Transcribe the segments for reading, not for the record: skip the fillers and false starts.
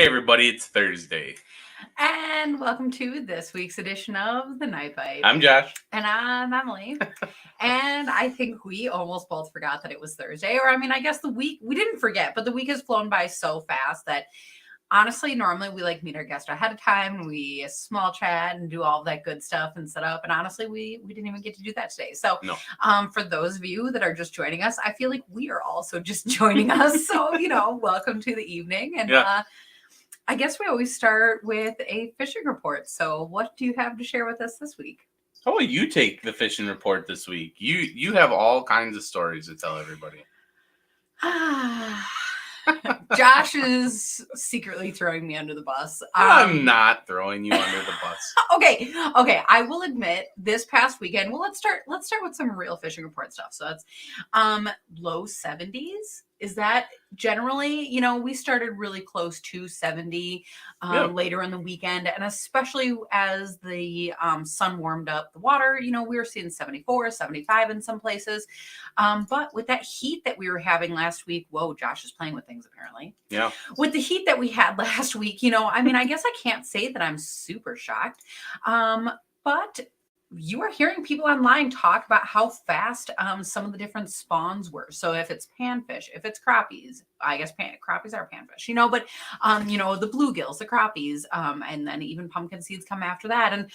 Hey everybody, it's Thursday. And welcome to this week's edition of The Night Bite. I'm Josh. And I'm Emily. And I think we almost both forgot that it was Thursday. Or, I guess we didn't forget, but the week has flown by so fast that honestly, normally we meet our guest ahead of time. We small chat and do all of that good stuff and set up. And honestly, we didn't even get to do that today. So No. For those of you that are just joining us, I feel like we are also just joining us. So, welcome to the evening. And I guess we always start with a fishing report. So what do you have to share with us this week? How will you take the fishing report this week? You have all kinds of stories to tell everybody. Josh is secretly throwing me under the bus. I'm not throwing you under the bus. Okay. I will admit this past weekend. Well, let's start with some real fishing report stuff. So that's low 70s. Is that generally, we started really close to 70 later in the weekend. And especially as the sun warmed up the water, we were seeing 74, 75 in some places. But with that heat that we were having last week, whoa, Josh is playing with things apparently. Yeah. With the heat that we had last week, I guess I can't say that I'm super shocked. But you are hearing people online talk about how fast some of the different spawns were. So if it's panfish, if it's crappies, I guess crappies are panfish, but the bluegills, the crappies, and then even pumpkin seeds come after that. And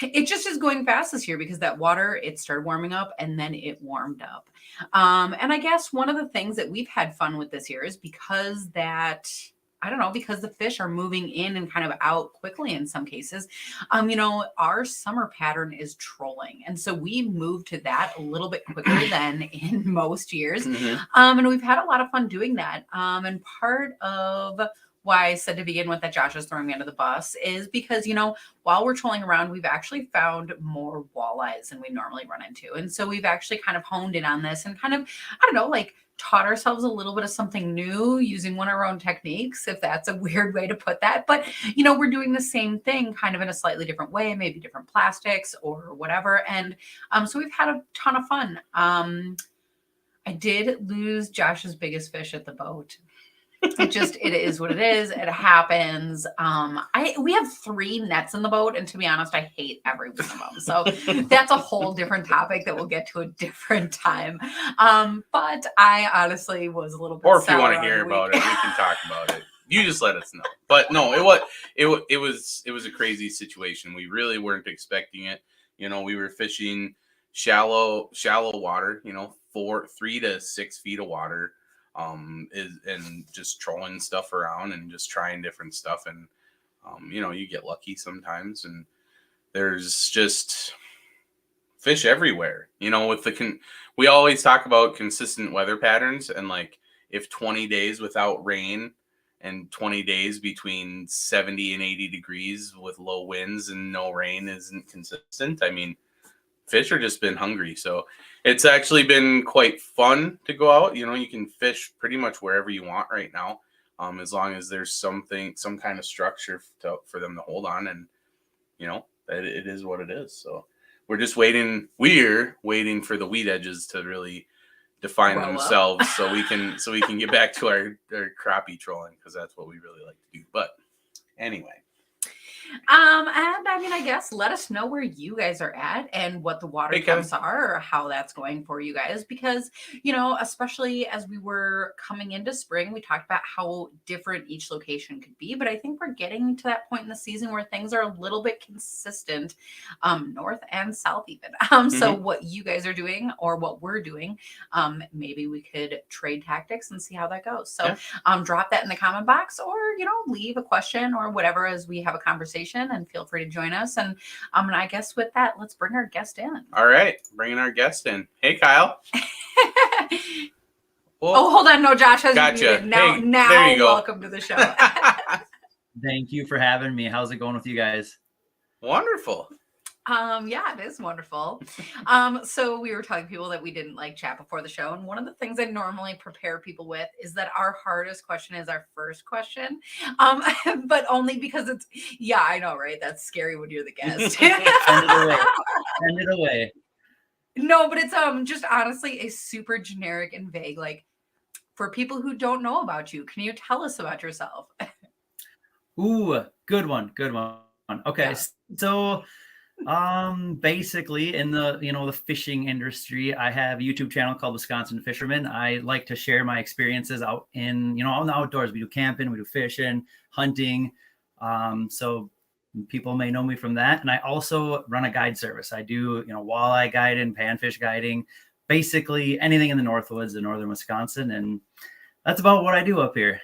it just is going fast this year because that water, it started warming up and then it warmed up. And I guess one of the things that we've had fun with this year is because the fish are moving in and kind of out quickly in some cases. Our summer pattern is trolling. And so we moved to that a little bit quicker than in most years. Mm-hmm. And we've had a lot of fun doing that. And part of why I said to begin with that Josh is throwing me under the bus is because, while we're trolling around, we've actually found more walleyes than we normally run into. And so we've actually kind of honed in on this and kind of, taught ourselves a little bit of something new using one of our own techniques, if that's a weird way to put that. But, we're doing the same thing kind of in a slightly different way, maybe different plastics or whatever. And so we've had a ton of fun. I did lose Josh's biggest fish at the boat. It is what it is. It happens. We have 3 nets in the boat, and to be honest, I hate every one of them. So that's a whole different topic that we'll get to a different time. But I honestly was a little bit. Or if you want to hear about it, we can talk about it. You just let us know. But no, it was a crazy situation. We really weren't expecting it. We were fishing shallow water. 3 to 6 feet of water. And just trolling stuff around and just trying different stuff. And, you get lucky sometimes and there's just fish everywhere, we always talk about consistent weather patterns and if 20 days without rain and 20 days between 70 and 80 degrees with low winds and no rain isn't consistent. Fish are just been hungry. So it's actually been quite fun to go out. You can fish pretty much wherever you want right now, as long as there's some kind of structure for them to hold on. And, it is what it is. So we're just waiting. We're waiting for the weed edges to really define themselves so we can get back to our crappie trolling, because that's what we really like to do. But anyway. And I guess let us know where you guys are at and what the water temps are or how that's going for you guys, because, especially as we were coming into spring, we talked about how different each location could be, but I think we're getting to that point in the season where things are a little bit consistent, north and south even. So what you guys are doing or what we're doing, maybe we could trade tactics and see how that goes. So, drop that in the comment box or, leave a question or whatever as we have a conversation, and feel free to join us. And I guess with that, let's bring our guest in. All right, bringing our guest in. Hey, Kyle. Oh, hold on. No, Josh has gotcha. Now, hey, now welcome to the show. Thank you for having me. How's it going with you guys? Wonderful. Yeah, it is wonderful. So we were telling people that we didn't chat before the show. And one of the things I normally prepare people with is that our hardest question is our first question. But only because I know, right? That's scary when you're the guest. Send it away. Send it away. No, but it's just honestly a super generic and vague, for people who don't know about you, can you tell us about yourself? Ooh, good one. Good one. Okay. Yeah. So basically in the, the fishing industry, I have a YouTube channel called Wisconsin Fisherman. I like to share my experiences out out in the outdoors. We do camping, we do fishing, hunting. So people may know me from that. And I also run a guide service. I do, walleye guiding, panfish guiding, basically anything in the Northwoods in northern Wisconsin. And that's about what I do up here.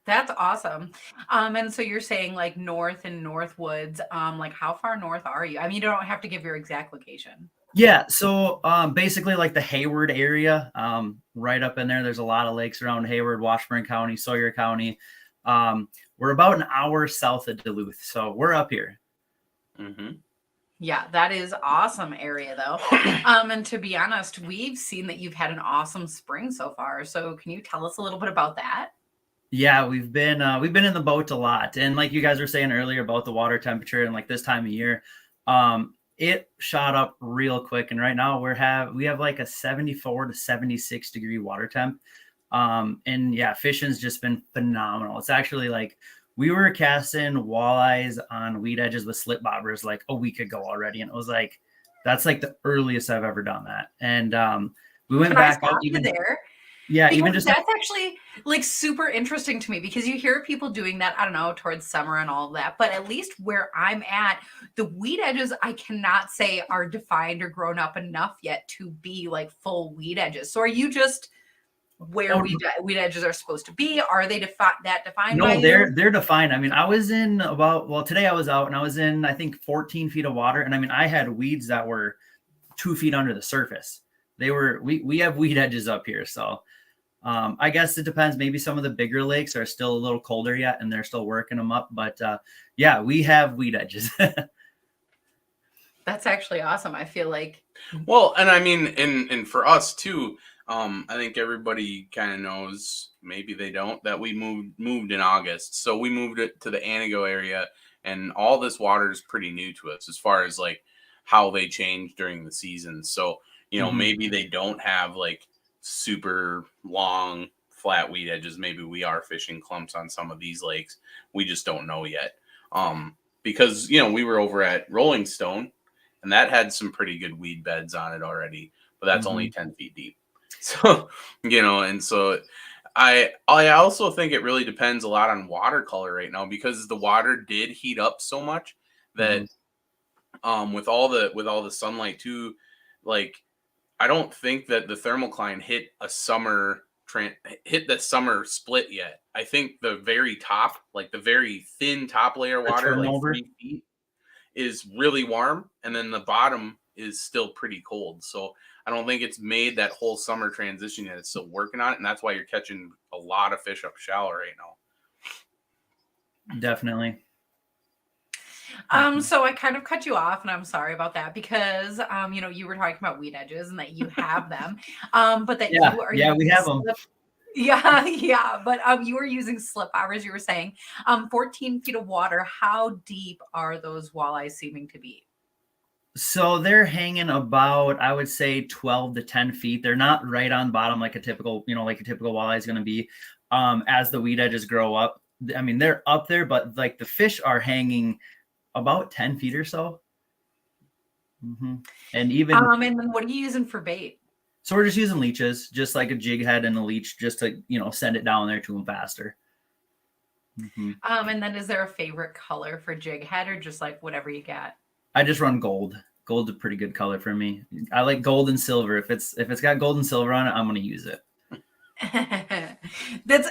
That's awesome. And so you're saying like north and Northwoods, like how far north are you? I mean, you don't have to give your exact location. Yeah, so basically like the Hayward area, right up in there. There's a lot of lakes around Hayward, Washburn County, Sawyer County. We're about an hour south of Duluth, so we're up here. Mm-hmm. Yeah, that is awesome area though. And to be honest, we've seen that you've had an awesome spring so far. So can you tell us a little bit about that? Yeah, we've been in the boat a lot, and like you guys were saying earlier about the water temperature and like this time of year, it shot up real quick. And right now we have like a 74 to 76 degree water temp, and yeah, fishing's just been phenomenal. It's actually like we were casting walleyes on weed edges with slip bobbers like a week ago already, and it was like that's like the earliest I've ever done that. And we went Can I back out stop you even there? yeah, even Because just that's actually like super interesting to me because you hear people doing that, I don't know, towards summer and all of that. But at least where I'm at, the weed edges, I cannot say are defined or grown up enough yet to be like full weed edges. So are you just where oh, weed edges are supposed to be? Are they defined by no, you? they're defined. I mean, I was in today I was out and I was in, I think 14 feet of water. And I mean, I had weeds that were 2 feet under the surface. We have weed edges up here. So I guess it depends. Maybe some of the bigger lakes are still a little colder yet and they're still working them up. But yeah, we have weed edges. That's actually awesome. I feel like Well, and I mean, and for us too, I think everybody kind of knows, maybe they don't, that we moved in August. So we moved it to the Anago area, and all this water is pretty new to us as far as like how they change during the season. So, maybe they don't have like super long flat weed edges. Maybe we are fishing clumps on some of these lakes. We just don't know yet. Because we were over at Rolling Stone, and that had some pretty good weed beds on it already, but that's only 10 feet deep. So, and so I also think it really depends a lot on watercolor right now, because the water did heat up so much that with all the sunlight too, like I don't think that the thermocline hit the summer split yet. I think the very top, like the very thin top layer The water, like turnover. 3 feet, is really warm, and then the bottom is still pretty cold. So I don't think it's made that whole summer transition yet. It's still working on it, and that's why you're catching a lot of fish up shallow right now. Definitely. So I kind of cut you off, and I'm sorry about that because you were talking about weed edges and that you have them, but that Yeah, you are yeah, we using have them. yeah, yeah, but you were using slip hours, you were saying. 14 feet of water, how deep are those walleyes seeming to be? So they're hanging about, I would say 12 to 10 feet. They're not right on bottom like a typical walleye is going to be. As the weed edges grow up, I mean, they're up there, but like the fish are hanging about 10 feet or so. And even, And then what are you using for bait? so we're just using leeches, just like a jig head and a leech, just to, send it down there to them faster. And then is there a favorite color for jig head or just like whatever you got? I just run gold. Gold's a pretty good color for me. I like gold and silver. If it's got gold and silver on it, I'm gonna use it. That's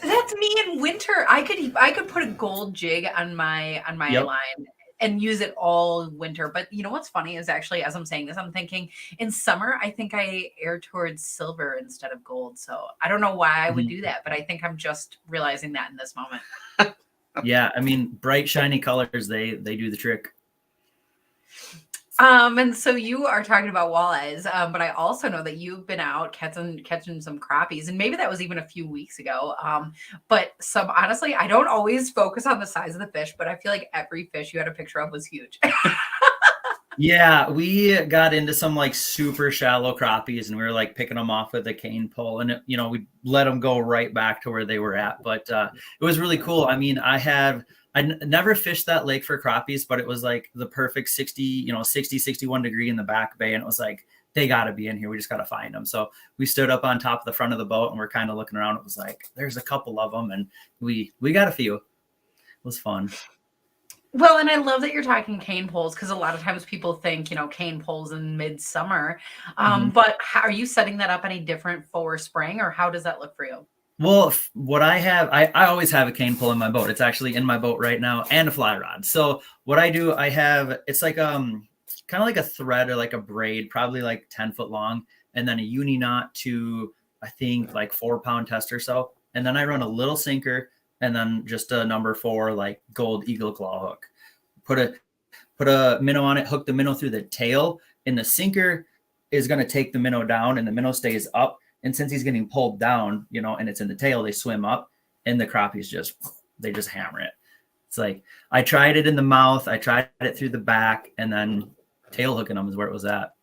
that's me in winter. I could put a gold jig on my Yep. line and use it all winter. But you know what's funny is actually as I'm saying this, I'm thinking in summer I think I err towards silver instead of gold. So I don't know why I would do that, but I think I'm just realizing that in this moment. Yeah, I mean, bright shiny colors, they do the trick. And so you are talking about walleyes, but I also know that you've been out catching some crappies, and maybe that was even a few weeks ago. But honestly, I don't always focus on the size of the fish, but I feel like every fish you had a picture of was huge. Yeah, we got into some like super shallow crappies, and we were like picking them off with a cane pole, and we let them go right back to where they were at. But it was really cool. I mean, never fished that lake for crappies, but it was like the perfect 61 degree in the back bay, and it was like they got to be in here. We just got to find them. So we stood up on top of the front of the boat, and we're kind of looking around. It was like there's a couple of them, and we got a few. It was fun. Well, and I love that you're talking cane poles because a lot of times people think, cane poles in midsummer. But are you setting that up any different for spring, or how does that look for you? Well, what I have, I always have a cane pole in my boat. It's actually in my boat right now, and a fly rod. So what I do, it's like kind of like a thread or like a braid, probably like 10 foot long, and then a uni knot to I think like 4-pound test or so. And then I run a little sinker and then just a number 4 like gold eagle claw hook. Put a minnow on it, hook the minnow through the tail, and the sinker is going to take the minnow down, and the minnow stays up. And since he's getting pulled down, and it's in the tail, they swim up, and the crappies just hammer it. It's like I tried it in the mouth, I tried it through the back, and then tail hooking them is where it was at.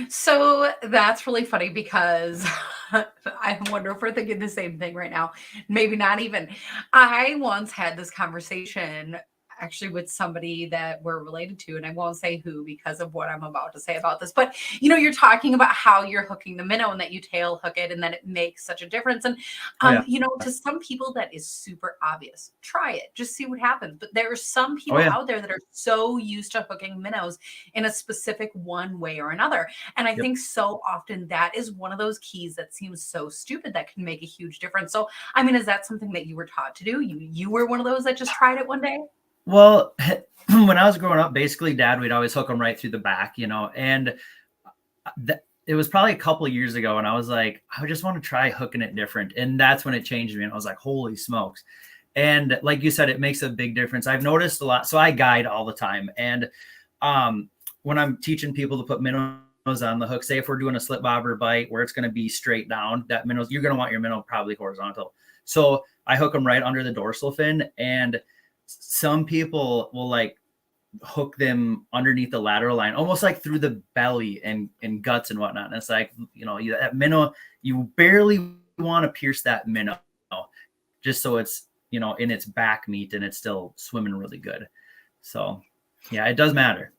So that's really funny because I wonder if we're thinking the same thing right now. Maybe not even. I once had this conversation actually with somebody that we're related to, and I won't say who because of what I'm about to say about this, but you're talking about how you're hooking the minnow and that you tail hook it and that it makes such a difference. And to some people that is super obvious. Try it, just see what happens. But there are some people out there that are so used to hooking minnows in a specific one way or another. And I think so often that is one of those keys that seems so stupid that can make a huge difference. So I mean, is that something that you were taught to do? You were one of those that just tried it one day? Well, when I was growing up, basically Dad, we'd always hook them right through the back, and it was probably a couple of years ago. And I was like, I just want to try hooking it different. And that's when it changed me. And I was like, holy smokes. And like you said, it makes a big difference. I've noticed a lot. So I guide all the time. And when I'm teaching people to put minnows on the hook, say if we're doing a slip bobber bite where it's going to be straight down, that minnows, you're going to want your minnow probably horizontal. So I hook them right under the dorsal fin, and some people will like hook them underneath the lateral line, almost like through the belly and guts and whatnot. And it's like, that minnow, you barely want to pierce that minnow just so it's, in its back meat and it's still swimming really good. So yeah, it does matter.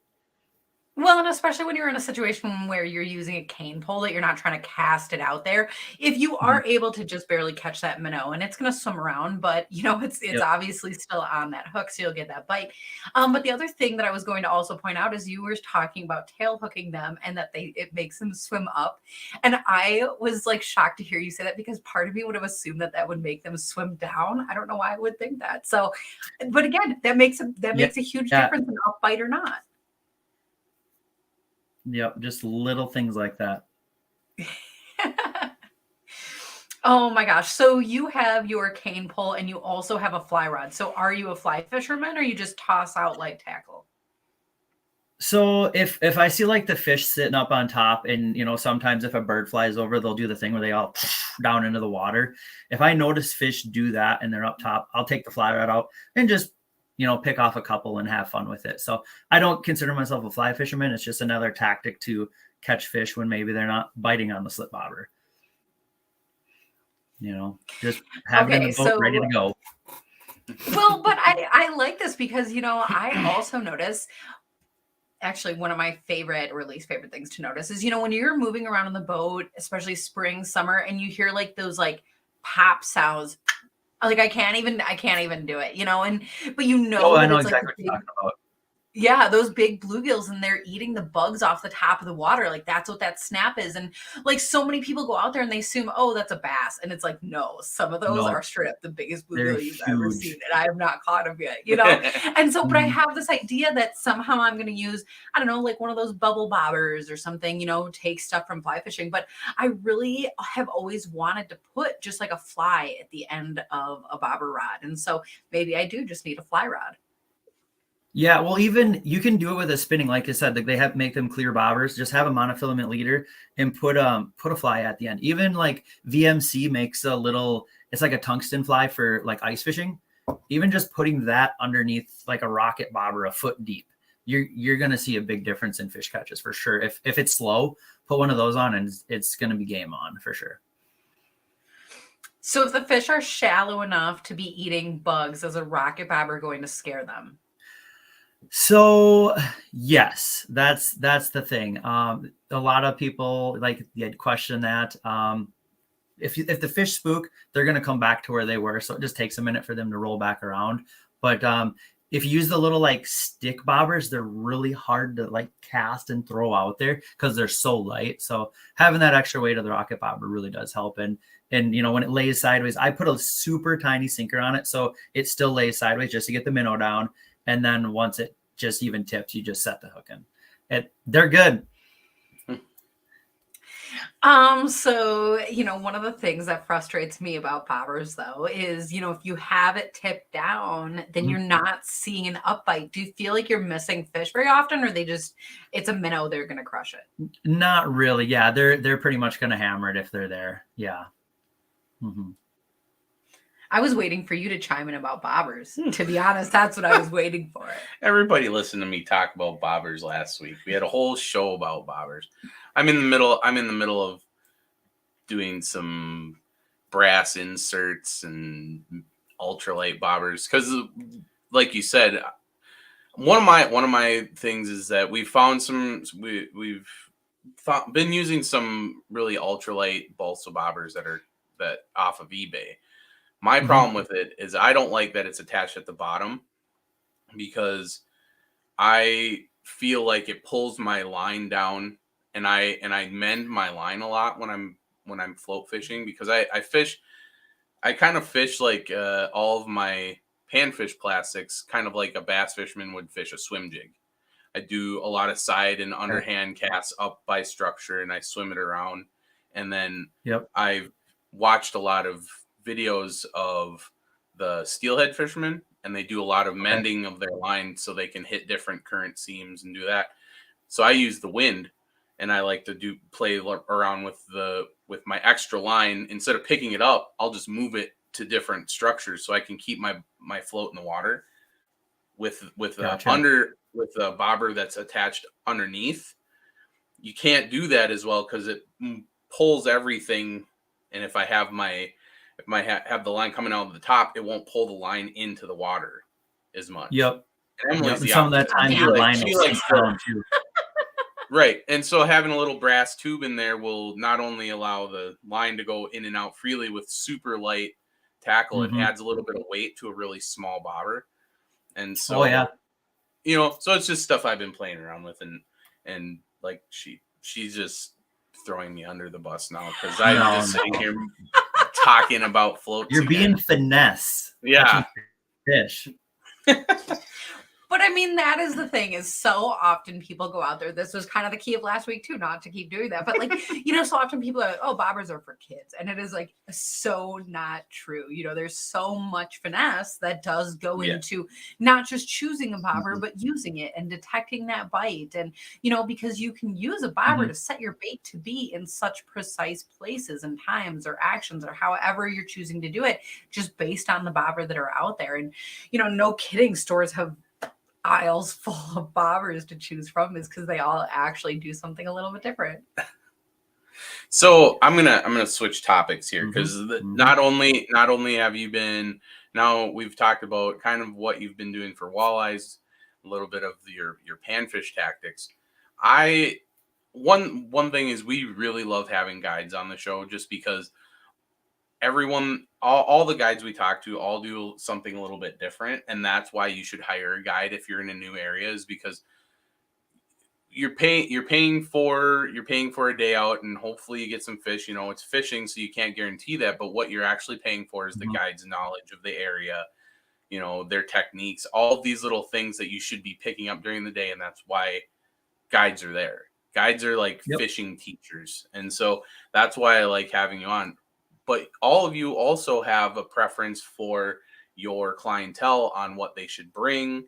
Well, and especially when you're in a situation where you're using a cane pole that you're not trying to cast it out there. If you are able to just barely catch that minnow, and it's going to swim around, but it's obviously still on that hook, so you'll get that bite. But the other thing that I was going to also point out is you were talking about tail hooking them and that it makes them swim up. And I was like shocked to hear you say that because part of me would have assumed that would make them swim down. I don't know why I would think that. So, but again, that makes a huge difference in up bite or not. Yep, just little things like that. Oh my gosh. So you have your cane pole and you also have a fly rod. So are you a fly fisherman or you just toss out light tackle? So if I see like the fish sitting up on top, and sometimes if a bird flies over, they'll do the thing where they all down into the water. If I notice fish do that and they're up top, I'll take the fly rod out and just pick off a couple and have fun with it. So I don't consider myself a fly fisherman. It's just another tactic to catch fish when maybe they're not biting on the slip bobber. Just have it in the boat ready to go. Well, but I like this because, I also notice actually one of my favorite or least favorite things to notice is, when you're moving around on the boat, especially spring, summer, and you hear like those like pop sounds. Like I can't even do it, but Oh, I know exactly what you're talking about. Yeah, those big bluegills, and they're eating the bugs off the top of the water. Like that's what that snap is. And like so many people go out there and they assume, oh, that's a bass. And it's like, no, some of those are straight up the biggest bluegill you've ever seen. And I have not caught them yet, And so, but I have this idea that somehow I'm going to use, I don't know, like one of those bubble bobbers or something, take stuff from fly fishing. But I really have always wanted to put just like a fly at the end of a bobber rod. And so maybe I do just need a fly rod. Yeah, well, even you can do it with a spinning, like I said, they make them clear bobbers. Just have a monofilament leader and put a fly at the end. Even like VMC makes it's like a tungsten fly for like ice fishing. Even just putting that underneath like a rocket bobber a foot deep, you're going to see a big difference in fish catches for sure. If it's slow, put one of those on and it's going to be game on for sure. So if the fish are shallow enough to be eating bugs, is a rocket bobber going to scare them? So yes, that's the thing. A lot of people question that. If the fish spook, they're going to come back to where they were. So it just takes a minute for them to roll back around. But if you use the little stick bobbers, they're really hard to cast and throw out there because they're so light. So having that extra weight of the rocket bobber really does help. And when it lays sideways, I put a super tiny sinker on it, so it still lays sideways just to get the minnow down. And then once it just even tips, you just set the hook in. They're good. So, one of the things that frustrates me about bobbers though is, if you have it tipped down, then you're not seeing an upbite. Do you feel like you're missing fish very often, or it's a minnow, they're going to crush it? Not really. Yeah. They're pretty much going to hammer it if they're there. Yeah. Mm-hmm. I was waiting for you to chime in about bobbers. To be honest, that's what I was waiting for. Everybody listened to me talk about bobbers last week. We had a whole show about bobbers. I'm in the middle of doing some brass inserts and ultralight bobbers because, like you said, one of my things is that we found we've been using some really ultralight balsa bobbers that off of eBay. My problem with it is I don't like that it's attached at the bottom because I feel like it pulls my line down, and I mend my line a lot when I'm float fishing because I kind of fish like all of my panfish plastics kind of like a bass fisherman would fish a swim jig. I do a lot of side and underhand casts up by structure and I swim it around, and then I've watched a lot of videos of the steelhead fishermen, and they do a lot of mending of their line so they can hit different current seams and do that. So I use the wind, and I like to play around with my extra line. Instead of picking it up, I'll just move it to different structures so I can keep my float in the water with a bobber that's attached underneath. You can't do that as well because it pulls everything, and if I have have the line coming out of the top, it won't pull the line into the water as much. Yep. And some of that time your line will sink down too. Right. And so having a little brass tube in there will not only allow the line to go in and out freely with super light tackle, it adds a little bit of weight to a really small bobber. And so, so it's just stuff I've been playing around with, and like she's just throwing me under the bus now because I'm just sitting here talking about floats. You're being finesse. Yeah. Fish. But I mean, that is the thing, is so often people go out there. This was kind of the key of last week too, not to keep doing that. But so often people are like, oh, bobbers are for kids. And it is so not true. There's so much finesse that does go into not just choosing a bobber, but using it and detecting that bite. And, because you can use a bobber to set your bait to be in such precise places and times or actions or however you're choosing to do it, just based on the bobber that are out there. And, no kidding, stores have aisles full of bobbers to choose from, is because they all actually do something a little bit different. So I'm gonna switch topics here because not only have you been, now we've talked about kind of what you've been doing for walleyes, a little bit of your panfish tactics. One thing is we really love having guides on the show just because all the guides we talk to all do something a little bit different, and that's why you should hire a guide if you're in a new area, is because you're paying for a day out, and hopefully you get some fish. It's fishing, so you can't guarantee that, but what you're actually paying for is the guide's knowledge of the area, their techniques, all of these little things that you should be picking up during the day, and that's why guides are there. Guides are like fishing teachers, and so that's why I like having you on. But all of you also have a preference for your clientele on what they should bring,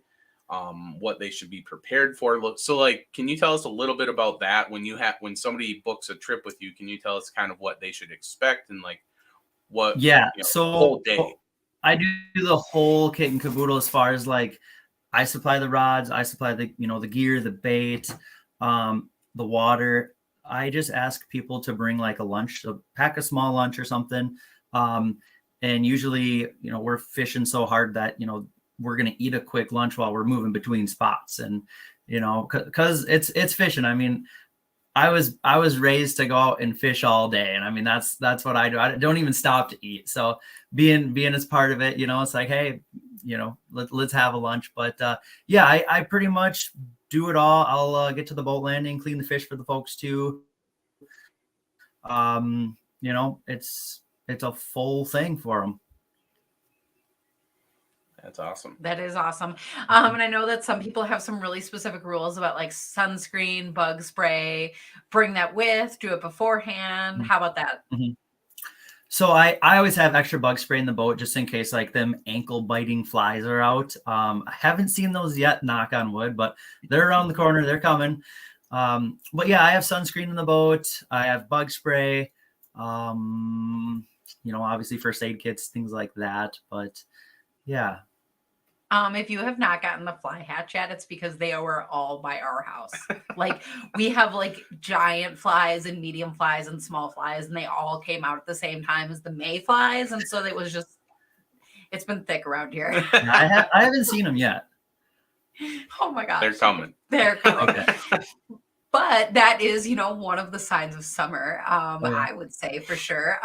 what they should be prepared for. So, can you tell us a little bit about that? When somebody books a trip with you, can you tell us kind of what they should expect and what? Yeah. The whole day. I do the whole kit and caboodle as far as I supply the rods, I supply the, the gear, the bait, the water. I just ask people to bring like a lunch, so pack a small lunch or something. And usually, we're fishing so hard that, we're going to eat a quick lunch while we're moving between spots. And, cause it's fishing. I mean, I was raised to go out and fish all day. And I mean, that's what I do. I don't even stop to eat. So being as part of it, it's like, hey, let's have a lunch. But yeah, I pretty much do it all. I'll get to the boat landing, clean the fish for the folks too. It's a full thing for them. That's awesome. That is awesome. And I know that some people have some really specific rules about like sunscreen, bug spray, bring that with, do it beforehand. How about that? Mm-hmm. So I always have extra bug spray in the boat just in case like them ankle biting flies are out. I haven't seen those yet, knock on wood, but they're around the corner. They're coming. But yeah, I have sunscreen in the boat. I have bug spray, obviously first aid kits, things like that. But yeah. If you have not gotten the fly hatch yet, it's because they were all by our house. Like we have like giant flies and medium flies and small flies, and they all came out at the same time as the May flies. And so it's been thick around here. I haven't seen them yet. Oh my gosh. They're coming. They're coming. Okay. But that is, one of the signs of summer, yeah. I would say for sure.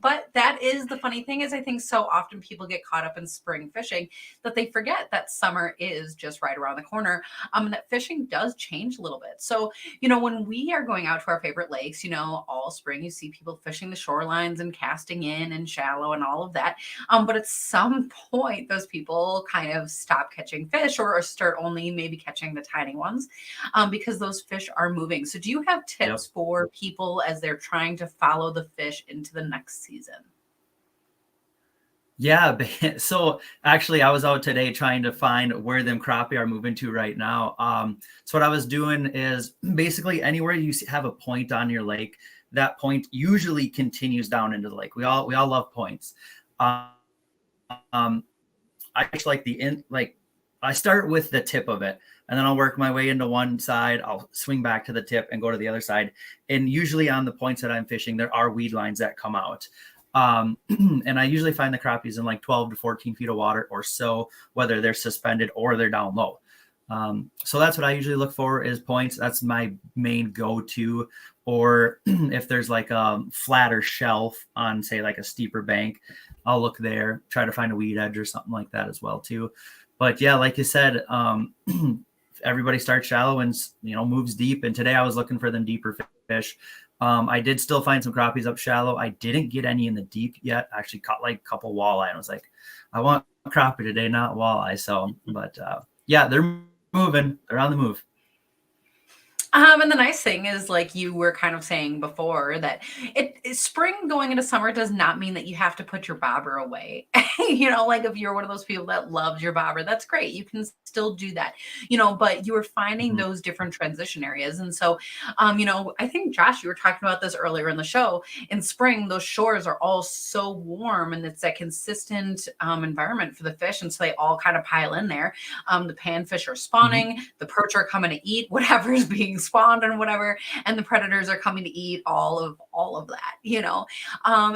But that is the funny thing is I think so often people get caught up in spring fishing that they forget that summer is just right around the corner. And that fishing does change a little bit. So, when we are going out to our favorite lakes, all spring, you see people fishing the shorelines and casting in and shallow and all of that. But at some point, those people kind of stop catching fish or start only maybe catching the tiny ones because those fish are moving. So do you have tips for people as they're trying to follow the fish into the next season? Yeah. So actually I was out today trying to find where them crappie are moving to right now. So what I was doing is basically anywhere you have a point on your lake, that point usually continues down into the lake. We all love points. I actually like I start with the tip of it and then I'll work my way into one side. I'll swing back to the tip and go to the other side. And usually on the points that I'm fishing, there are weed lines that come out. And I usually find the crappies in like 12 to 14 feet of water or so, whether they're suspended or they're down low. So that's what I usually look for is points. That's my main go-to. Or if there's like a flatter shelf on, say, like a steeper bank, I'll look there, try to find a weed edge or something like that as well too. But yeah, like you said, everybody starts shallow and moves deep. And today I was looking for them deeper fish. I did still find some crappies up shallow. I didn't get any in the deep yet. I actually caught like a couple walleye. And I was like, I want crappie today, not walleye. So, but yeah, they're moving. They're on the move. And the nice thing is, like you were kind of saying before, that spring going into summer does not mean that you have to put your bobber away. Like if you're one of those people that loves your bobber, that's great. You can still do that, but you are finding those different transition areas. And so, I think, Josh, you were talking about this earlier in the show. In spring, those shores are all so warm and it's that consistent environment for the fish. And so they all kind of pile in there. The panfish are spawning, the perch are coming to eat whatever is being spawned and whatever, and the predators are coming to eat all of that,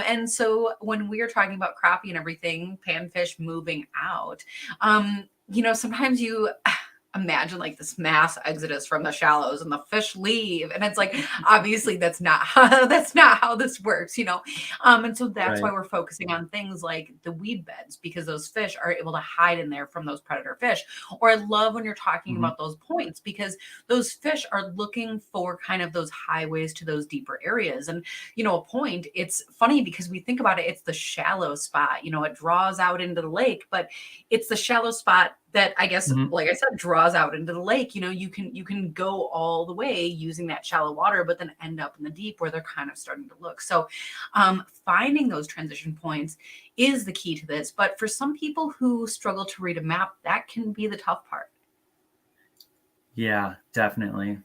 and so when we are talking about crappie and everything, panfish moving out, sometimes you imagine like this mass exodus from the shallows and the fish leave, and it's like obviously that's not how this works, and so that's why we're focusing on things like the weed beds, because those fish are able to hide in there from those predator fish. Or I love when you're talking about those points, because those fish are looking for kind of those highways to those deeper areas. And a point, it's funny because we think about it, it's the shallow spot, it draws out into the lake, but it's the shallow spot that I guess, like I said, draws out into the lake. You can go all the way using that shallow water, but then end up in the deep where they're kind of starting to look. So finding those transition points is the key to this. But for some people who struggle to read a map, that can be the tough part. Yeah, definitely.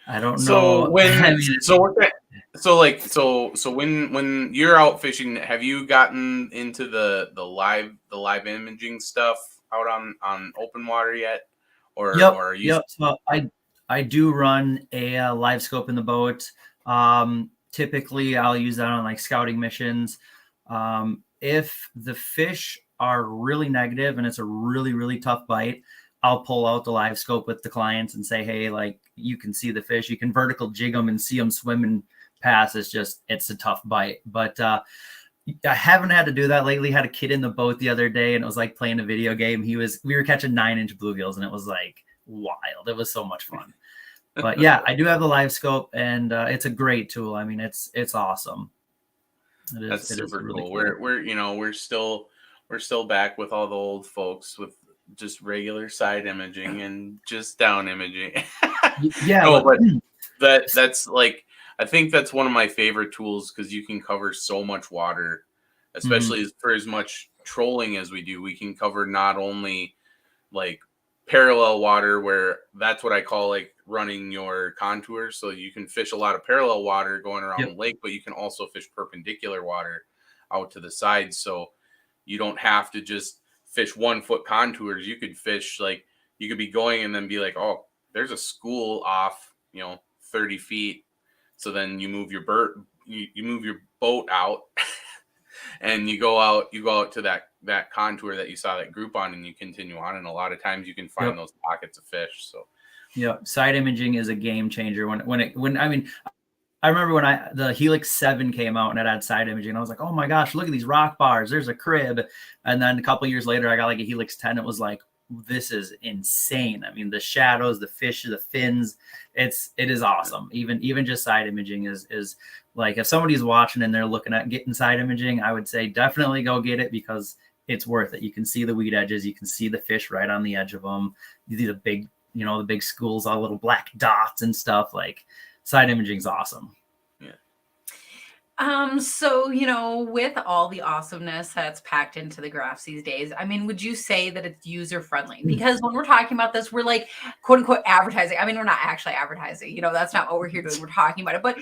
I don't know. So when you're out fishing, have you gotten into the live imaging stuff out on open water yet, or Yep. or are you? Yep. So I do run a live scope in the boat. Typically, I'll use that on like scouting missions. If the fish are really negative and it's a really tough bite, I'll pull out the live scope with the clients and say, hey, like you can see the fish, you can vertical jig them and see them swimming past. It's a tough bite, but I haven't had to do that lately. Had a kid in the boat the other day, and it was like playing a video game. We were catching 9-inch bluegills, and it was like wild. It was so much fun. But yeah, I do have the live scope, and it's a great tool. I mean, it's awesome. That's It is super really cool. cool. We're still back with all the old folks with just regular side imaging and just down imaging. Yeah, No, but that's like, I think that's one of my favorite tools because you can cover so much water, especially for as much trolling as we do. We can cover not only like parallel water, where that's what I call like running your contours. So you can fish a lot of parallel water going around Yep. the lake, but you can also fish perpendicular water out to the side. So you don't have to just fish 1 foot contours. You could fish like, you could be going and then be like, oh, there's a school off, 30 feet. So then you move you move your boat out and you go out to that contour that you saw that group on, and you continue on. And a lot of times you can find those pockets of fish. So yeah, side imaging is a game changer. I mean, I remember when the Helix 7 came out and it had side imaging. I was like, oh my gosh, look at these rock bars. There's a crib. And then a couple years later, I got like a Helix 10. It was like, this is insane. I mean, the shadows, the fish, the fins, it is awesome. Even just side imaging is like, if somebody's watching and they're looking at getting side imaging, I would say definitely go get it because it's worth it. You can see the weed edges. You can see the fish right on the edge of them. You see the big schools, all little black dots and stuff. Like, side imaging is awesome. So, with all the awesomeness that's packed into the graphs these days, I mean, would you say that it's user friendly? Because when we're talking about this, we're like, quote unquote, advertising. I mean, we're not actually advertising, that's not what we're here doing. We're talking about it, but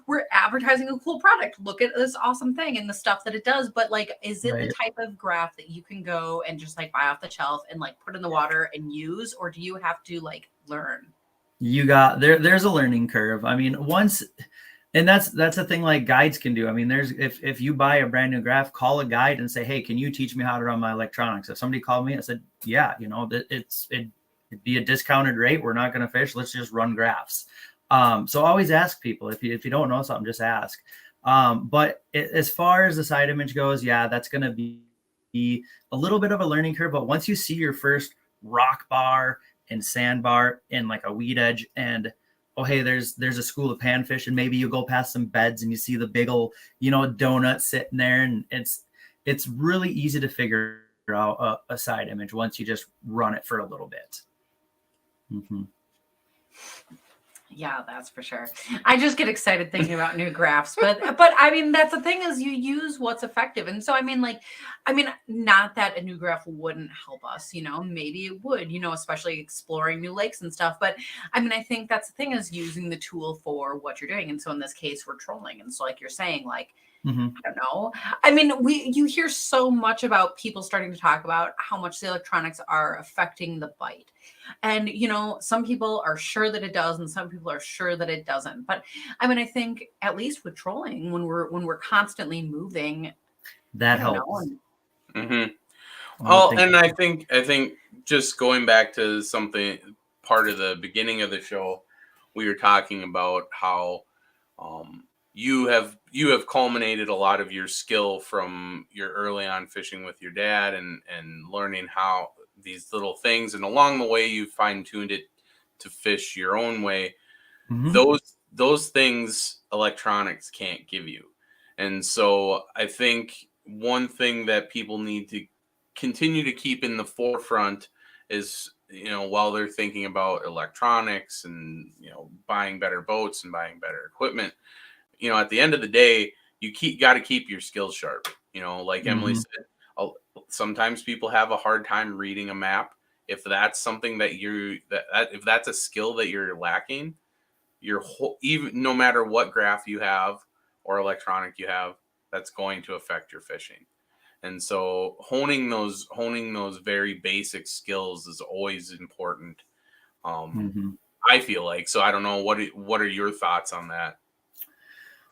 we're advertising a cool product. Look at this awesome thing and the stuff that it does. But like, is it the type of graph that you can go and just like buy off the shelf and like put in the water and use, or do you have to like learn? There's a learning curve. I mean, and that's the thing like guides can do. I mean, if you buy a brand new graph, call a guide and say, hey, can you teach me how to run my electronics? If somebody called me and said, yeah, it'd be a discounted rate. We're not going to fish. Let's just run graphs. So always ask people. If you don't know something, just ask. But as far as the side image goes, yeah, that's going to be a little bit of a learning curve. But once you see your first rock bar and sandbar and like a weed edge, and oh, hey, there's a school of panfish, and maybe you go past some beds and you see the big old, donut sitting there, and it's really easy to figure out a side image once you just run it for a little bit. Mm-hmm. Yeah, that's for sure. I just get excited thinking about new graphs, but I mean, that's the thing is you use what's effective. And so, not that a new graph wouldn't help us, maybe it would, especially exploring new lakes and stuff. But I mean, I think that's the thing is using the tool for what you're doing. And so in this case, we're trolling. And so like you're saying, like, I don't know. I mean, you hear so much about people starting to talk about how much the electronics are affecting the bite. And, some people are sure that it does, and some people are sure that it doesn't. But I mean, I think at least with trolling, when we're constantly moving, that helps. Well, and I think just going back to something, part of the beginning of the show, we were talking about how you have culminated a lot of your skill from your early on fishing with your dad and learning how these little things, and along the way you fine-tuned it to fish your own way. Those things electronics can't give you. And so I think one thing that people need to continue to keep in the forefront is, while they're thinking about electronics and, buying better boats and buying better equipment, at the end of the day, you got to keep your skills sharp. Like Emily said, sometimes people have a hard time reading a map. If that's something that if that's a skill that you're lacking, even no matter what graph you have or electronic you have, that's going to affect your fishing. And so honing those very basic skills is always important. Mhm. I feel like. So I don't know, what are your thoughts on that?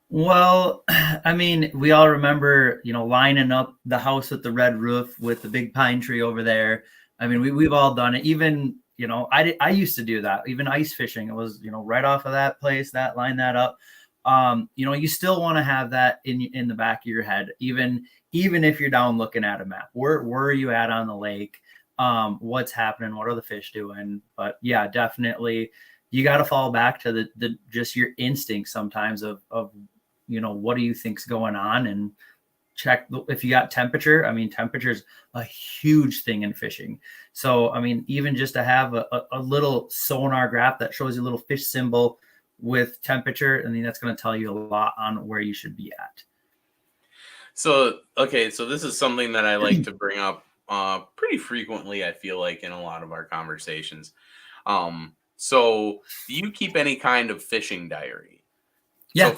Well, I mean, we all remember, lining up the house with the red roof with the big pine tree over there. I mean, we've all done it. Even, I used to do that. Even ice fishing, it was, right off of that place, line that up. You still want to have that in the back of your head, even if you're down looking at a map. Where are you at on the lake? What's happening? What are the fish doing? But yeah, definitely, you got to fall back to the just your instinct sometimes of what do you think's going on, and check if you got temperature. I mean, temperature is a huge thing in fishing. So, I mean, even just to have a little sonar graph that shows you a little fish symbol with temperature, I mean, that's going to tell you a lot on where you should be at. So, okay, so this is something that I like to bring up pretty frequently, I feel like, in a lot of our conversations. So do you keep any kind of fishing diary? Yeah.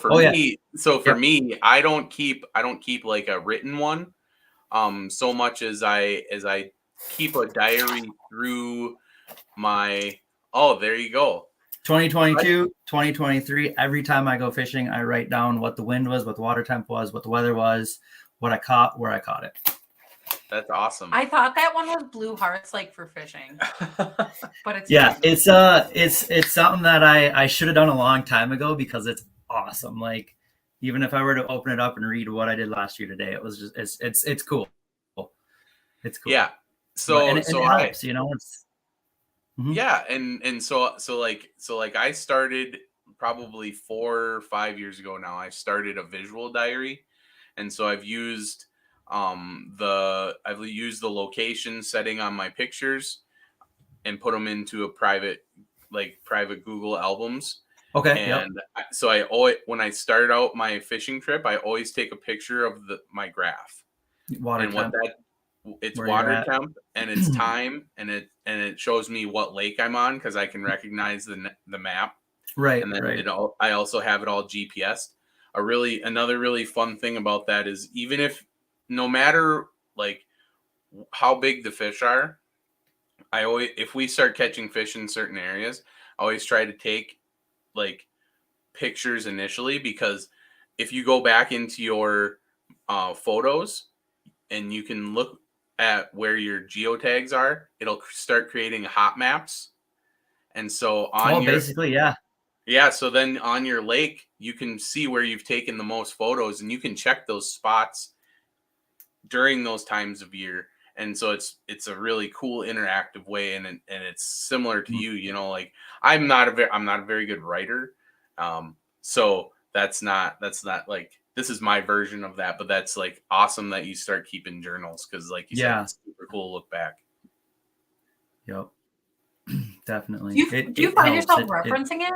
So for me, I don't keep like a written one, so much as I keep a diary through my, oh, there you go. 2022, 2023, every time I go fishing, I write down what the wind was, what the water temp was, what the weather was, what I caught, where I caught it. That's awesome. I thought that one was blue hearts, like for fishing, but it's it's something that I should have done a long time ago, because it's awesome. Like, even if I were to open it up and read what I did last year today, it was just it's cool. It's cool. Yeah. So it helps, it's yeah, and so like I started probably 4 or 5 years ago now. I started a visual diary, and so I've used the location setting on my pictures and put them into a private Google albums. okay. And so I always, when I start out my fishing trip, I always take a picture of my graph. Water and temp. It's where water you're at. temp, and it's time, and it shows me what lake I'm on, because I can recognize the map. Right. And then right. I also have it all GPSed. Another really fun thing about that is, even if, no matter like how big the fish are, if we start catching fish in certain areas, I always try to take like pictures initially, because if you go back into your photos and you can look at where your geotags are, it'll start creating hot maps. And so basically, yeah. Yeah, so then on your lake, you can see where you've taken the most photos, and you can check those spots during those times of year. And so it's a really cool interactive way, and it's similar to you, like I'm not a very good writer. So that's not like, this is my version of that, but that's like awesome that you start keeping journals, because like you said, it's super cool to look back. Yep. Definitely. Do you find yourself referencing it?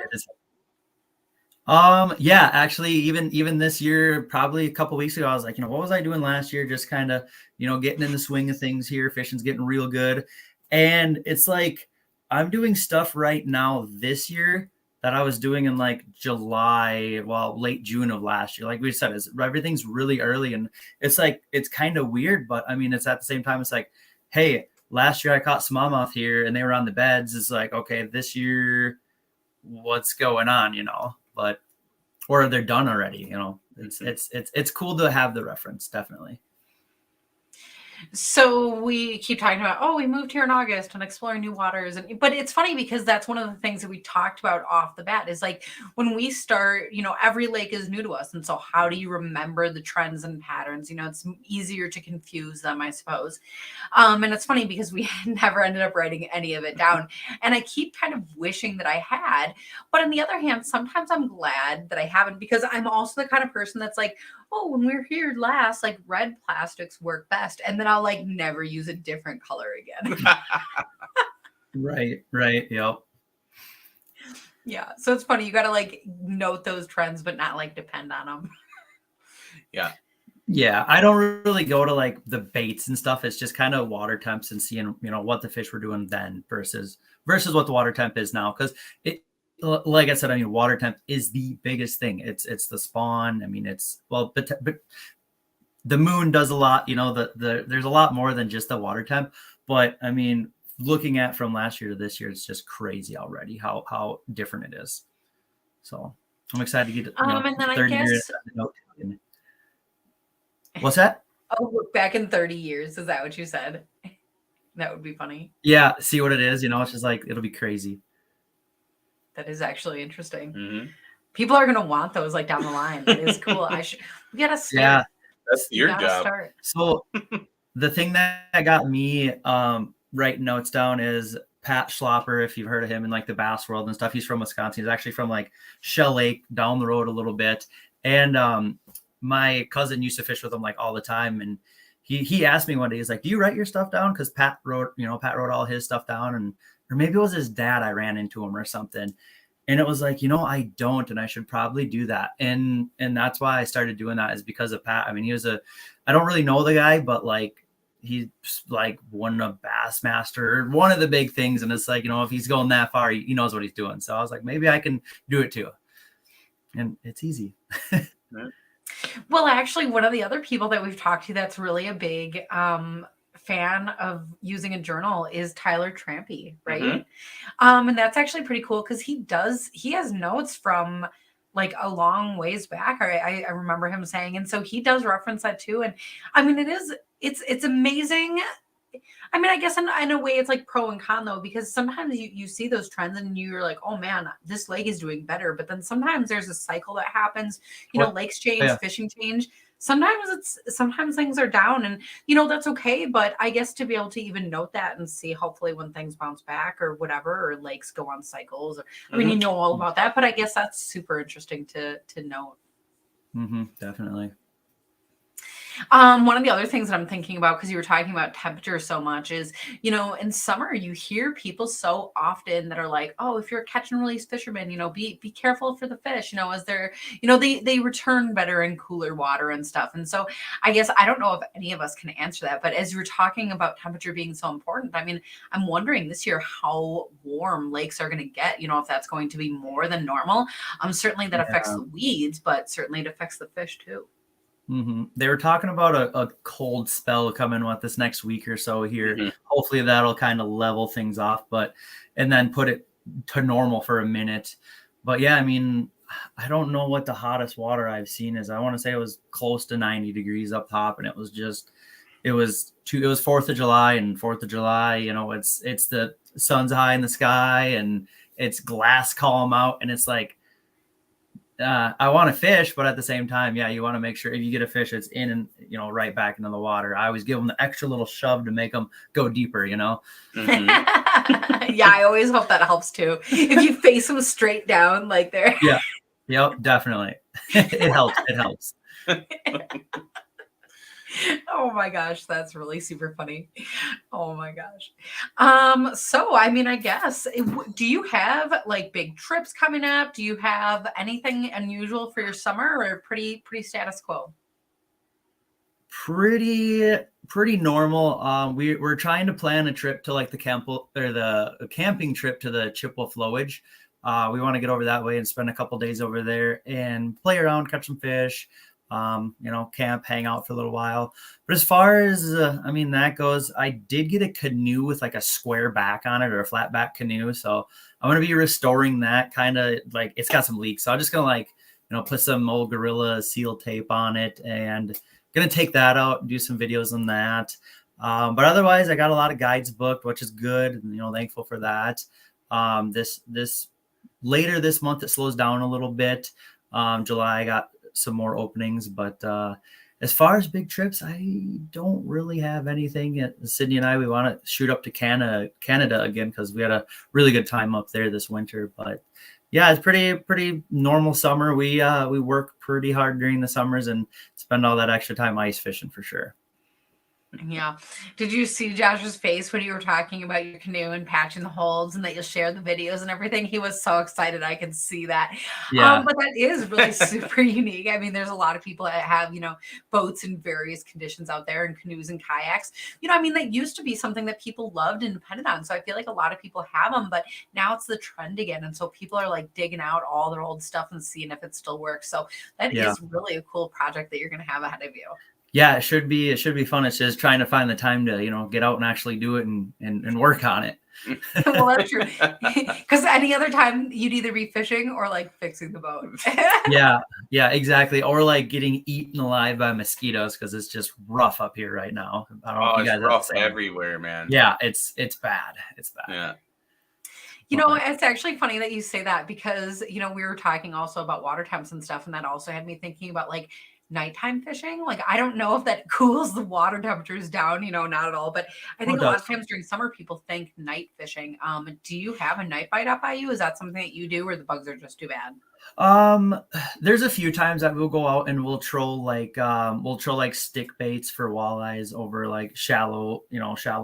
Yeah, actually, even this year, probably a couple weeks ago, I was like, what was I doing last year? Just kind of, getting in the swing of things here. Fishing's getting real good. And it's like, I'm doing stuff right now this year that I was doing in like July, late June of last year. Like we said, everything's really early, and it's like, it's kind of weird, but I mean, it's at the same time, it's like, hey, last year I caught smallmouth here and they were on the beds. It's like, okay, this year, what's going on, or they're done already, it's cool to have the reference, definitely. So we keep talking about, we moved here in August and exploring new waters. But it's funny, because that's one of the things that we talked about off the bat, is like, when we start, every lake is new to us. And so how do you remember the trends and patterns? It's easier to confuse them, I suppose. And it's funny, because we never ended up writing any of it down. And I keep kind of wishing that I had. But on the other hand, sometimes I'm glad that I haven't, because I'm also the kind of person that's like, when we were here last, like, red plastics work best. And then I'll like never use a different color again. Right. Yep. Yeah. So it's funny. You got to like note those trends, but not like depend on them. Yeah. Yeah. I don't really go to like the baits and stuff. It's just kind of water temps and seeing, what the fish were doing then versus what the water temp is now. Cause like I said, water temp is the biggest thing. It's the spawn. I mean, but the moon does a lot, there's a lot more than just the water temp. But I mean, looking at from last year to this year, it's just crazy already how different it is. So I'm excited to get and then I guess what's that? oh, look back in 30 years. Is that what you said? That would be funny. Yeah, see what it is. It's just like it'll be crazy. That is actually interesting. Mm-hmm. People are gonna want those like down the line. It is cool. We gotta start. Yeah, that's your job. Start. So the thing that got me writing notes down is Pat Schlopper, if you've heard of him in like the bass world and stuff. He's from Wisconsin. He's actually from like Shell Lake down the road a little bit. And my cousin used to fish with him like all the time. And he asked me one day, he's like, do you write your stuff down? Because Pat wrote all his stuff down, or maybe it was his dad. I ran into him or something. And it was like, I don't, and I should probably do that. And that's why I started doing that, is because of Pat. I mean, I don't really know the guy, but like, he's like won a Bassmaster, one of the big things. And it's like, if he's going that far, he knows what he's doing. So I was like, maybe I can do it too. And it's easy. Well, actually, one of the other people that we've talked to that's really a big fan of using a journal is Tyler Trampy, right? Mm-hmm. And that's actually pretty cool because he has notes from like a long ways back. I remember him saying, and so he does reference that too. And I mean, it's amazing. I mean, I guess in a way it's like pro and con though, because sometimes you see those trends and you're like, oh man, this lake is doing better. But then sometimes there's a cycle that happens, lakes change, fishing change. Sometimes things are down and, that's okay. But I guess to be able to even note that and see hopefully when things bounce back or whatever, or lakes go on cycles, or, I mean, you know all about that, but I guess that's super interesting to note. Mm-hmm, definitely. One of the other things that I'm thinking about, because you were talking about temperature so much, is, in summer, you hear people so often that are like, oh, if you're a catch and release fisherman, be careful for the fish, as they're, they return better in cooler water and stuff. And so I guess I don't know if any of us can answer that, but as you're talking about temperature being so important, I mean, I'm wondering this year how warm lakes are going to get, if that's going to be more than normal. Certainly that affects the weeds, but certainly it affects the fish too. Mm-hmm. They were talking about a cold spell coming this next week or so here. Mm-hmm. Hopefully that'll kind of level things off, and then put it to normal for a minute. But yeah, I mean, I don't know what the hottest water I've seen is. I want to say it was close to 90 degrees up top, and it was 4th of July, and 4th of July, it's the sun's high in the sky and it's glass calm out, and it's like, I want to fish, but at the same time, yeah, you want to make sure if you get a fish, it's in and, right back into the water. I always give them the extra little shove to make them go deeper, Mm-hmm. Yeah, I always hope that helps too. If you face them straight down like they're. Yeah. Yep, definitely. It helps. It helps. Oh my gosh, that's really super funny. Oh my gosh. So I mean, I guess, do you have like big trips coming up? Do you have anything unusual for your summer, or pretty status quo? Pretty normal. We're trying to plan a trip to like the camping trip to the Chippewa Flowage. We want to get over that way and spend a couple days over there and play around, catch some fish. Camp, hang out for a little while. But as far as, that goes, I did get a canoe with like a square back on it, or a flat back canoe. So I'm going to be restoring that, kind of like it's got some leaks. So I'm just going to put some old Gorilla Seal tape on it and going to take that out and do some videos on that. But otherwise I got a lot of guides booked, which is good. And, thankful for that. This later this month, it slows down a little bit. July, I got some more openings, but as far as big trips, I don't really have anything. Sydney and I, we want to shoot up to Canada again, because we had a really good time up there this winter. But yeah, it's pretty normal summer. We work pretty hard during the summers and spend all that extra time ice fishing for sure. Yeah. Did you see Josh's face when you were talking about your canoe and patching the holes, and that you'll share the videos and everything? He was so excited. I could see that. Yeah. But that is really super unique. I mean, there's a lot of people that have, boats in various conditions out there, and canoes and kayaks. That used to be something that people loved and depended on. So I feel like a lot of people have them, but now it's the trend again. And so people are like digging out all their old stuff and seeing if it still works. So that is really a cool project that you're going to have ahead of you. Yeah, it should be fun. It's just trying to find the time to, get out and actually do it and work on it. Well, that's true. Because any other time you'd either be fishing or like fixing the boat. Yeah, exactly. Or like getting eaten alive by mosquitoes because it's just rough up here right now. I don't know if you it's guys have the rough same. everywhere, man. Yeah, it's bad. It's bad. Yeah. It's actually funny that you say that because, we were talking also about water temps and stuff. And that also had me thinking about like nighttime fishing. Like, I don't know if that cools the water temperatures down, not at all. But I think a lot of times during summer, people think night fishing. Do you have a night bite up by you? Is that something that you do or the bugs are just too bad? There's a few times that we'll go out and we'll troll like stick baits for walleyes over like shallow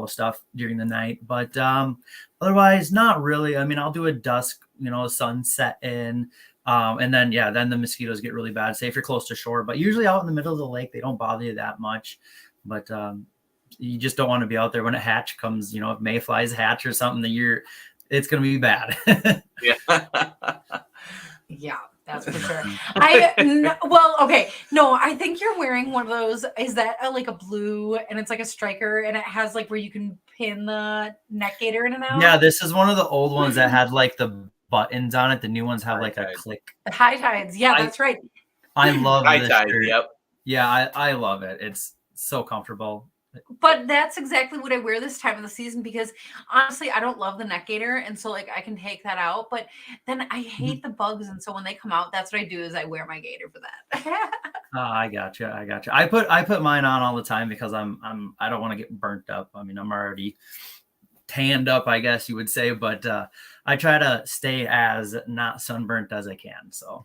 stuff during the night. But otherwise not really. I mean, I'll do a dusk, sunset in. And then then the mosquitoes get really bad, say if you're close to shore, but usually out in the middle of the lake, they don't bother you that much. But you just don't want to be out there when a hatch comes, if mayflies hatch or something it's going to be bad. Yeah. Yeah, that's for sure. I think you're wearing one of those. Is that like a blue and it's like a striker and it has like where you can pin the neck gaiter in and out? Yeah, this is one of the old ones that had like the buttons on it. The new ones have like a click. The high tides. Yeah, that's right. I love high this tide. shirt. Yep. Yeah, I love it. It's so comfortable. But that's exactly what I wear this time of the season because honestly, I don't love the neck gaiter. And so like I can take that out, but then I hate the bugs. And so when they come out, that's what I do is I wear my gaiter for that. I gotcha. I put mine on all the time because I don't want to get burnt up. I mean, I'm already tanned up, I guess you would say, but I try to stay as not sunburnt as I can. So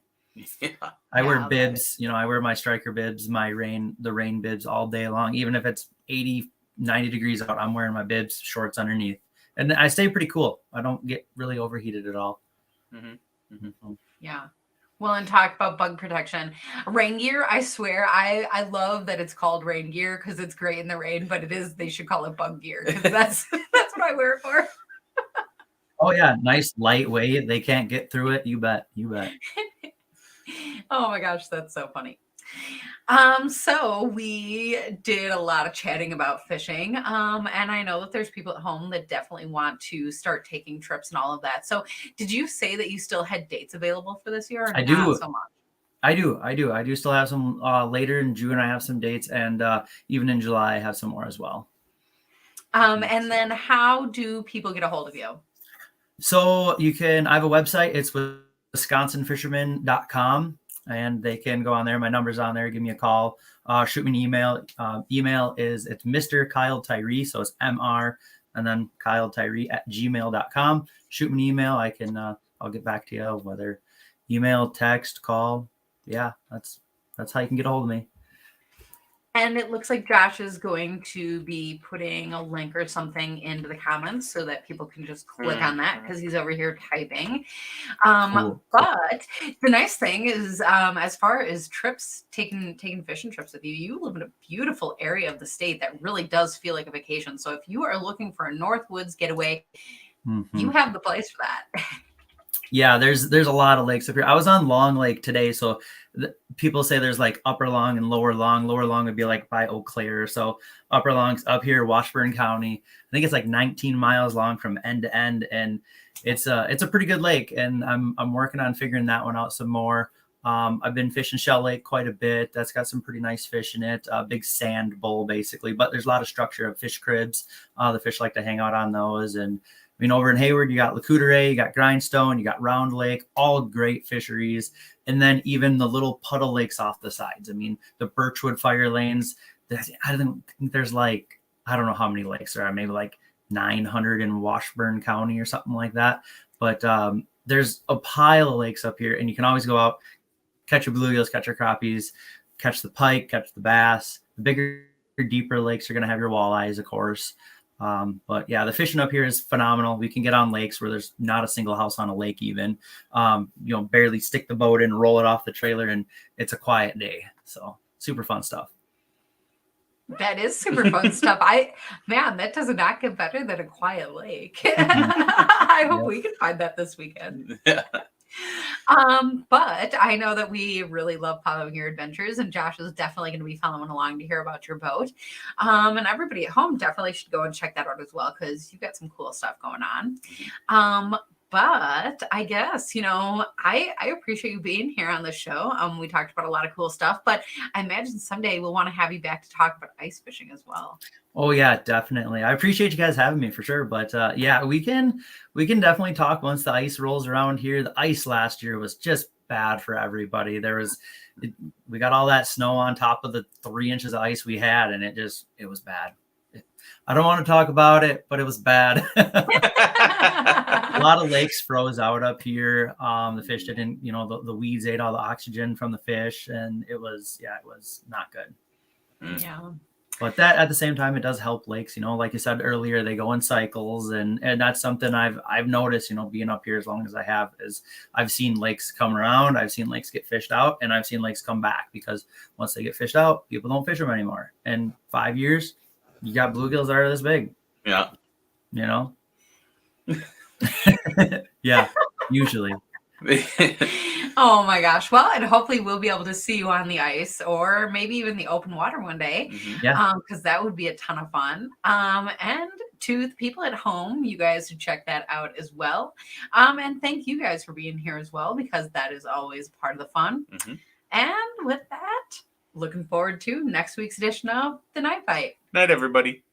I wear bibs, I wear my striker bibs, the rain bibs all day long. Even if it's 80, 90 degrees out, I'm wearing my bibs, shorts underneath. And I stay pretty cool. I don't get really overheated at all. Mm-hmm. Mm-hmm. Yeah. Well, and talk about bug protection. Rain gear, I swear, I love that it's called rain gear because it's great in the rain, but they should call it bug gear because that's what I wear it for. Oh yeah, nice lightweight. They can't get through it. You bet. Oh my gosh, that's so funny. So we did a lot of chatting about fishing. And I know that there's people at home that definitely want to start taking trips and all of that. So did you say that you still had dates available for this year? Or I not do. So much? I do still have some later in June. I have some dates and even in July I have some more as well. And then how do people get a hold of you? So I have a website. It's wisconsinfisherman.com. And they can go on there. My number's on there. Give me a call. Shoot me an email. It's Mr. Kyle Tyree. So it's MR and then Kyle Tyree @gmail.com. Shoot me an email. I'll get back to you, whether email, text, call. Yeah, that's how you can get a hold of me. And it looks like Josh is going to be putting a link or something into the comments so that people can just click on that because he's over here typing. Cool. But the nice thing is, as far as trips, taking fishing trips with you, you live in a beautiful area of the state that really does feel like a vacation. So if you are looking for a Northwoods getaway, you have the place for that. Yeah, there's a lot of lakes up here. I was on Long Lake today, so people say there's like Upper Long and Lower Long. Lower Long would be like by Eau Claire. So Upper Long's up here, Washburn County. I think it's like 19 miles long from end to end, and it's a pretty good lake. And I'm working on figuring that one out some more. I've been fishing Shell Lake quite a bit. That's got some pretty nice fish in it. A big sand bowl basically, but there's a lot of structure of fish cribs. The fish like to hang out on those. And I mean, over in Hayward, you got Lacoudere, you got Grindstone, you got Round Lake, all great fisheries. And then even the little puddle lakes off the sides. I mean, the Birchwood fire lanes, I think there's like, I don't know how many lakes there are, maybe like 900 in Washburn County or something like that. But there's a pile of lakes up here, and you can always go out, catch your bluegills, catch your crappies, catch the pike, catch the bass. The bigger, deeper lakes are going to have your walleyes, of course. But yeah, the fishing up here is phenomenal. We can get on lakes where there's not a single house on a lake even. Barely stick the boat in, roll it off the trailer, and it's a quiet day. So super fun stuff. That is super fun stuff. That does not get better than a quiet lake. I hope we can find that this weekend. Yeah. But I know that we really love following your adventures, and Josh is definitely going to be following along to hear about your boat. And everybody at home definitely should go and check that out as well, because you've got some cool stuff going on. But I guess, I appreciate you being here on the show. We talked about a lot of cool stuff, but I imagine someday we'll want to have you back to talk about ice fishing as well. Oh yeah, definitely. I appreciate you guys having me for sure. But yeah, we can definitely talk once the ice rolls around here. The ice last year was just bad for everybody. We got all that snow on top of the 3 inches of ice we had, and it was bad. I don't want to talk about it, but it was bad. A lot of lakes froze out up here. The fish didn't, the weeds ate all the oxygen from the fish, and it was not good. Yeah. But that at the same time, it does help lakes, like you said earlier, they go in cycles, and that's something I've noticed, being up here as long as I have, is I've seen lakes come around, I've seen lakes get fished out, and I've seen lakes come back, because once they get fished out, people don't fish them anymore. In 5 years, you got bluegills that are this big. Yeah. Yeah, usually. Oh my gosh. Well, and hopefully we'll be able to see you on the ice, or maybe even the open water one day. Yeah. Because that would be a ton of fun. And to the people at home, you guys should check that out as well. And thank you guys for being here as well, because that is always part of the fun. And with that, looking forward to next week's edition of The Night Fight. Night, everybody.